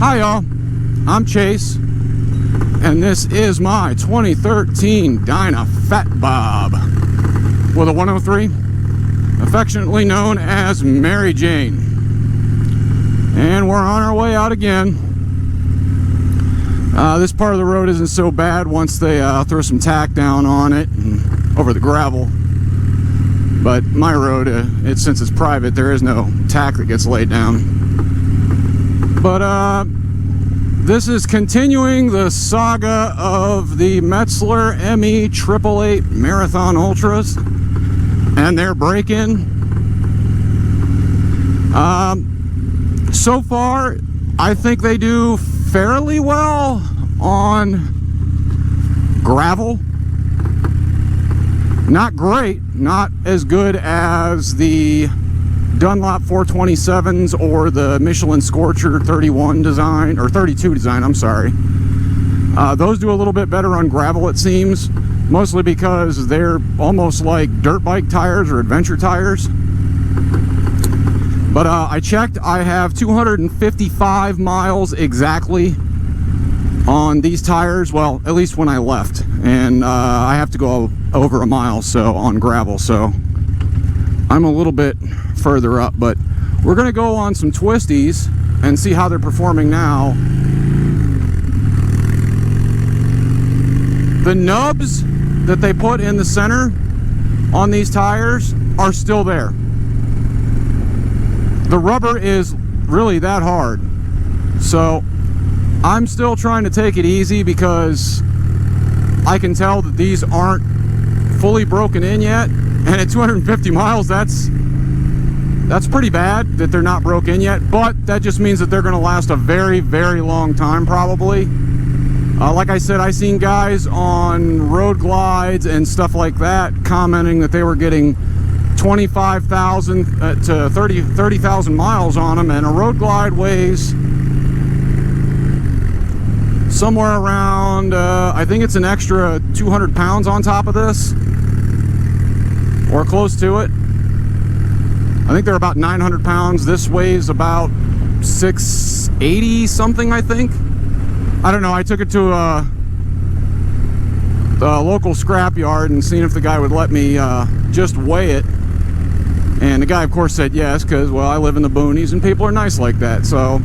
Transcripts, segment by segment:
Hi y'all, I'm Chase, and this is my 2013 Dyna Fat Bob with a 103, affectionately known as Mary Jane. And we're on our way out again. This part of the road isn't so bad once they throw some tack down on it and over the gravel. But my road, since it's private, there is no tack that gets laid down. But this is continuing the saga of the Metzeler ME888 Marathon Ultras and their break-in. So far, I think they do fairly well on gravel. Not great, not as good as the Dunlop 427s or the Michelin Scorcher 31 design, or 32 design, I'm sorry. Those do a little bit better on gravel, it seems, mostly because they're almost like dirt bike tires or adventure tires. But I checked, I have 255 miles exactly on these tires, well, at least when I left, and I have to go over a mile so on gravel, so I'm a little bit further up. But we're gonna go on some twisties and see how they're performing now. The nubs that they put in the center on these tires are still there. The rubber is really that hard, so I'm still trying to take it easy because I can tell that these aren't fully broken in yet, and at 250 miles that's pretty bad that they're not broke in yet. But that just means that they're going to last a very, very long time probably. Like I said, I seen guys on road glides and stuff like that commenting that they were getting 25,000 to 30,000 miles on them, and a road glide weighs somewhere around, I think it's an extra 200 pounds on top of this, or close to it. I think they're about 900 pounds. This weighs about 680 something, I think. I don't know. I took it to the local scrap yard and seen if the guy would let me just weigh it. And the guy, of course, said yes, because, well, I live in the boonies and people are nice like that. So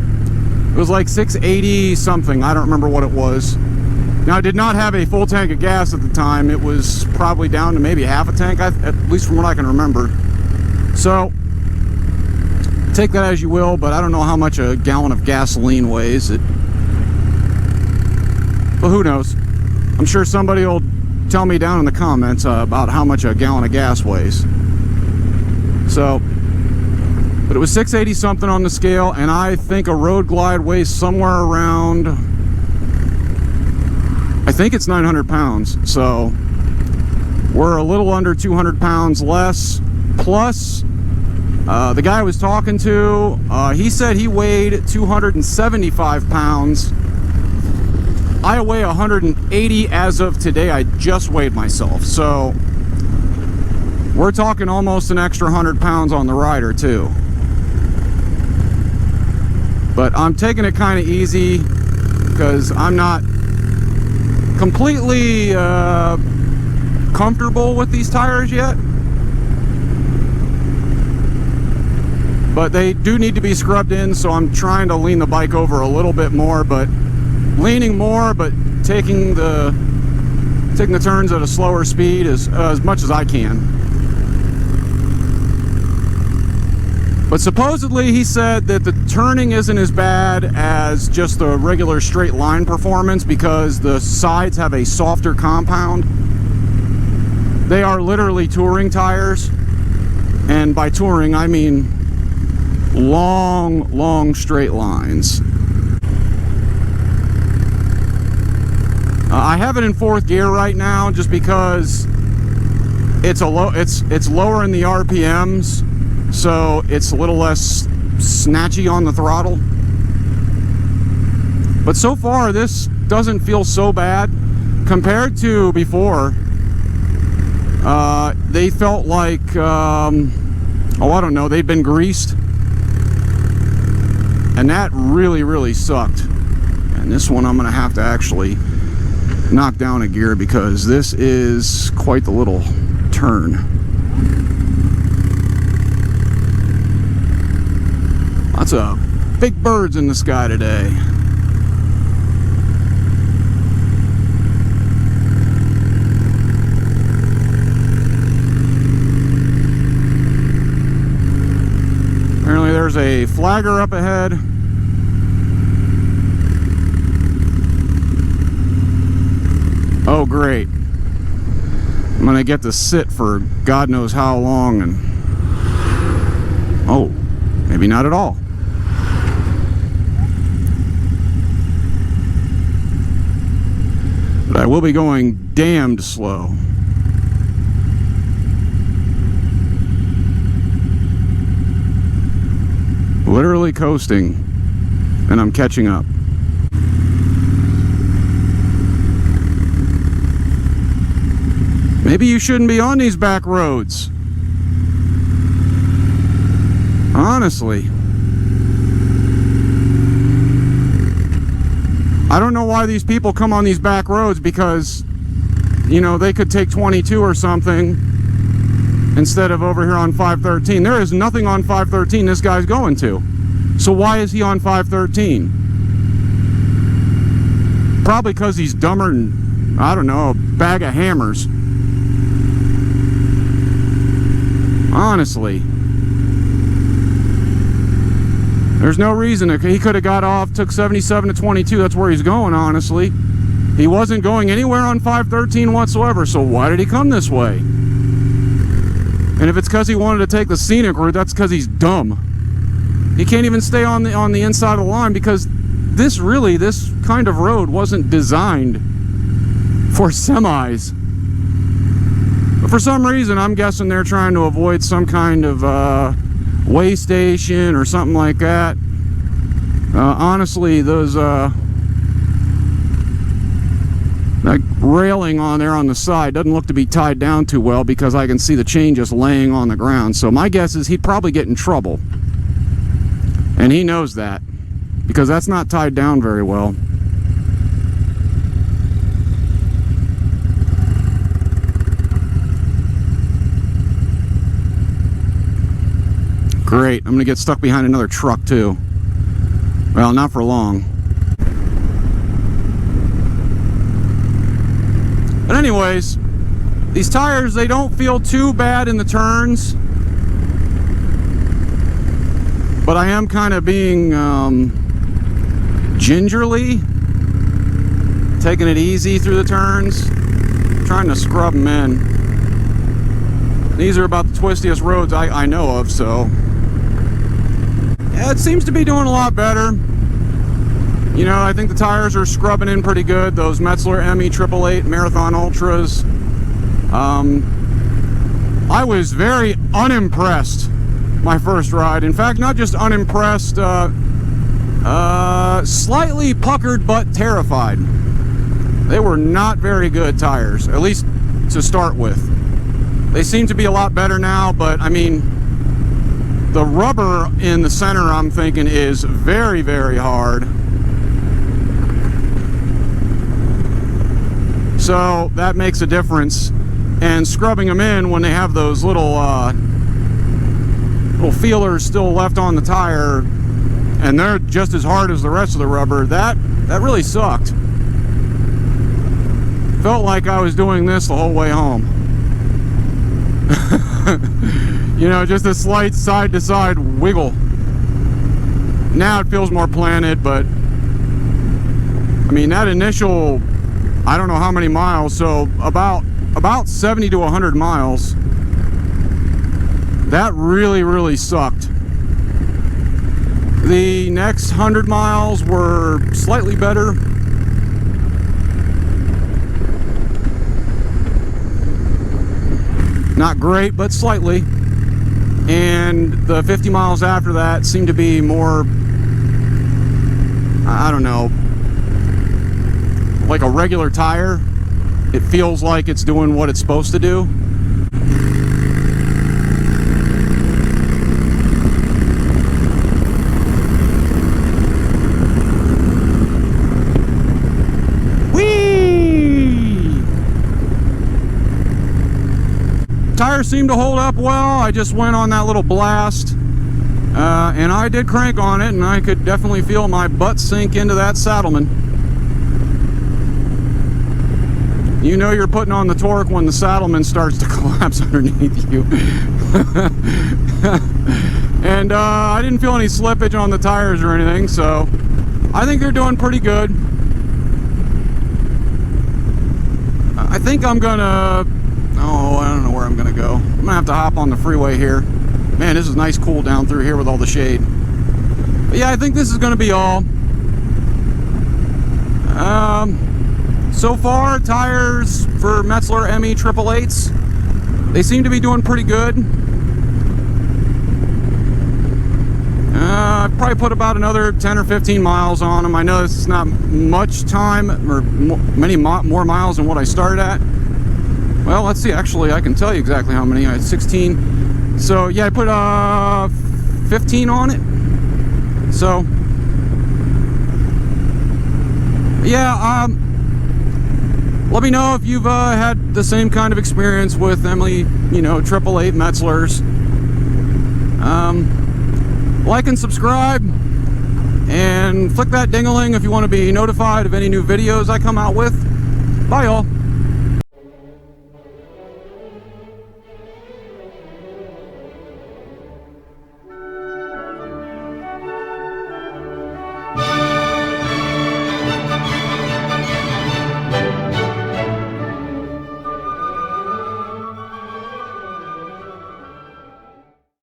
it was like 680 something. I don't remember what it was. Now, I did not have a full tank of gas at the time. It was probably down to maybe half a tank, at least from what I can remember. So take that as you will, but I don't know how much a gallon of gasoline weighs. But who knows? I'm sure somebody will tell me down in the comments about how much a gallon of gas weighs. So, but it was 680 something on the scale, and I think a road glide weighs somewhere around, I think it's 900 pounds. So we're a little under 200 pounds less. Plus, the guy I was talking to, he said he weighed 275 pounds. I weigh 180 as of today. I just weighed myself. So we're talking almost an extra 100 pounds on the rider too. But I'm taking it kind of easy because I'm not completely comfortable with these tires yet. But they do need to be scrubbed in, so I'm trying to lean the bike over a little bit more, but leaning more, but taking the turns at a slower speed as much as I can. But supposedly he said that the turning isn't as bad as just the regular straight line performance because the sides have a softer compound. They are literally touring tires, and by touring I mean long straight lines. I have it in 4th gear right now just because it's lower in the RPMs, so it's a little less snatchy on the throttle. But so far this doesn't feel so bad compared to before. They felt like oh, I don't know, they've been greased. And that really sucked. And this one I'm gonna have to actually knock down a gear because this is quite the little turn. Lots of big birds in the sky today. Apparently there's a flagger up ahead. Oh great. I'm gonna get to sit for God knows how long, and oh, maybe not at all. But I will be going damned slow. Literally coasting, and I'm catching up. Maybe you shouldn't be on these back roads. Honestly. I don't know why these people come on these back roads, because, you know, they could take 22 or something instead of over here on 513. There is nothing on 513 this guy's going to. So why is he on 513? Probably because he's dumber than, I don't know, a bag of hammers. Honestly. There's no reason. He could have got off, took 77 to 22. That's where he's going, honestly. He wasn't going anywhere on 513 whatsoever, so why did he come this way? And if it's because he wanted to take the scenic route, that's because he's dumb. He can't even stay on the inside of the line, because this kind of road wasn't designed for semis. But for some reason, I'm guessing they're trying to avoid some kind of way station or something like that. Honestly, those that railing on there on the side doesn't look to be tied down too well, because I can see the chain just laying on the ground. So my guess is he'd probably get in trouble. And he knows that, because that's not tied down very well. Great, I'm gonna get stuck behind another truck too. Well, not for long. But anyways, these tires, they don't feel too bad in the turns. But I am kind of being gingerly, taking it easy through the turns, trying to scrub them in. These are about the twistiest roads I know of, so yeah, it seems to be doing a lot better. You know, I think the tires are scrubbing in pretty good. Those Metzeler ME888 Marathon Ultras. I was very unimpressed my first ride. In fact, not just unimpressed, slightly puckered but terrified. They were not very good tires, at least to start with. They seem to be a lot better now, but I mean, the rubber in the center, I'm thinking, is very, very hard. So that makes a difference. And scrubbing them in when they have those little feelers still left on the tire, and they're just as hard as the rest of the rubber, that really sucked. Felt like I was doing this the whole way home. You know, just a slight side to side wiggle. Now it feels more planted, but I mean, that initial, I don't know how many miles, so about 70 to 100 miles, that really sucked. The next 100 miles were slightly better. Not great, but slightly. And the 50 miles after that seemed to be more, I don't know, like a regular tire. It feels like it's doing what it's supposed to do. tires seem to hold up well. I just went on that little blast, and I did crank on it, and I could definitely feel my butt sink into that Saddleman. You know you're putting on the torque when the Saddleman starts to collapse underneath you. And I didn't feel any slippage on the tires or anything, so I think they're doing pretty good. I think I'm gonna, oh, I don't know where I'm gonna go. I'm gonna have to hop on the freeway here. Man, this is nice cool down through here with all the shade. But yeah, I think this is gonna be all. So far, tires for Metzeler ME888s, they seem to be doing pretty good. I probably put about another 10 or 15 miles on them. I know this is not much time, or many more miles than what I started at. Well, let's see. Actually, I can tell you exactly how many. I had 16. So yeah, I put 15 on it. So yeah, let me know if you've had the same kind of experience with ME888 Metzlers. Like and subscribe, and flick that ding-a-ling if you want to be notified of any new videos I come out with. Bye, y'all.